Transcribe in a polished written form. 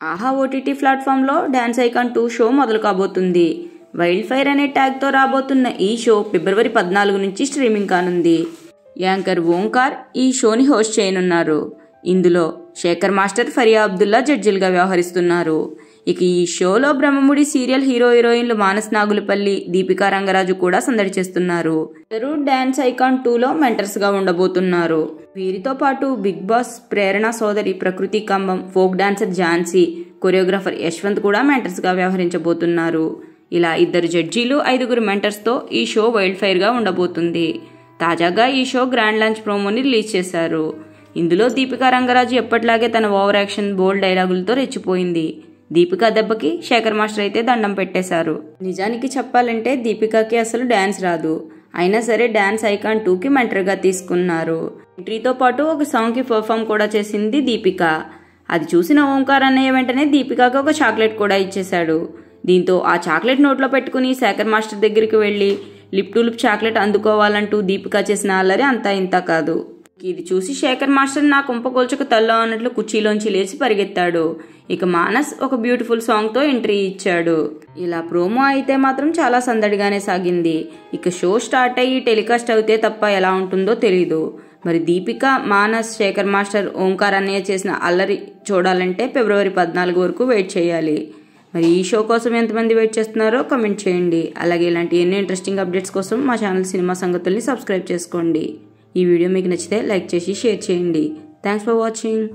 ఆహా ఓటీటీ ప్లాట్ఫామ్లో dance icon 2 show మొదలు కాబోతుంది. వైల్డ్ ఫైర్ అనే ట్యాగ్తో రాబోతున్న ఈ షో ఫిబ్రవరి 14 నుంచి స్ట్రీమింగ్ కానుంది. యాంకర్ ఓంకార్ ఈ షోని హోస్ట్ చేయనున్నారు. ఇందులో శేఖర్ మాస్టర్, ఫరియా అబ్దుల్లా జడ్జిలుగా వ్యవహరిస్తున్నారు. ఇక ఈ షోలో బ్రహ్మముడి సీరియల్ హీరోయిన్లు మానస్ నాగులపల్లి, దీపికా రంగరాజు కూడా సందడి చేస్తున్నారు. ఇద్దరు డాన్స్ ఐకాన్ 2లో మెంటర్స్ గా ఉండబోతున్నారు. వీరితో పాటు బిగ్ బాస్ ప్రేరణ సోదరి Prakriti Kambam, folk dancer Jhansi, choreographer Yashwant కూడా మెంటర్స్ గా వ్యవహరించబోతున్నారు. ఇలా 2 జడ్జీలు, 5 మెంటర్స్ తో ఈ షో వైల్డ్ ఫైర్ గా ఉండబోతుంది. తాజాగా ఈ షో గ్రాండ్ లాంచ్ ప్రోమోని రిలీజ్ చేశారు. ఇందులో దీపికా రంగరాజు ఎప్పటిలాగే తన ఓవర్ యాక్షన్, బోల్డ్ డైలాగులతో రెచ్చిపోయింది. దీపికా దెబ్బకి శేఖర్ మాస్టర్ అయితే దండం పెట్టేశారు. నిజానికి చెప్పాలంటే దీపికాకి అసలు డాన్స్ రాదు. అయినా సరే డాన్స్ ఐకాన్ 2కి మెంటర్గా తీసుకున్నారు. ఎంట్రీతో పాటు ఒక సాంగ్కి పర్ఫామ్ కూడా చేసింది దీపిక. అది చూసిన ఓంకార్ అన్నయ్య వెంటనే దీపికాకి ఒక చాక్లెట్ కూడా ఇచ్చేశాడు. దీంతో ఆ చాక్లెట్ నోట్లో పెట్టుకుని శేఖర్ మాస్టర్ దగ్గరికి వెళ్లి లిప్ టు లిప్ చాక్లెట్ అందుకోవాలంటూ దీపిక చేసిన అల్లరి అంతా ఇంత కాదు. ఇది చూసి శేఖర్ మాస్టర్ నా కుంపకొల్చకు తల్లో అన్నట్లు కుర్చీలోంచి లేచి పరిగెత్తాడు. ఇక మానస్ ఒక బ్యూటిఫుల్ సాంగ్ తో ఎంట్రీ ఇచ్చాడు. ఇలా ప్రోమో అయితే మాత్రం చాలా సందడిగానే సాగింది. ఇక షో స్టార్ట్ అయ్యి టెలికాస్ట్ అవుతే తప్ప ఎలా ఉంటుందో తెలీదు. మరి దీపిక, మానస్, శేఖర్ మాస్టర్, ఓంకార్ అన్నయ్య చేసిన అల్లరి చూడాలంటే ఫిబ్రవరి 14 వరకు వెయిట్ చేయాలి. మరి ఈ షో కోసం ఎంతమంది వెయిట్ చేస్తున్నారో కమెంట్ చేయండి. అలాగే ఇలాంటి ఎన్నో ఇంట్రెస్టింగ్ అప్డేట్స్ కోసం మా ఛానల్ సినిమా సంగతుల్ని సబ్స్క్రైబ్ చేసుకోండి. ఈ వీడియో మీకు నచ్చితే లైక్ చేసి షేర్ చేయండి. Thanks for watching.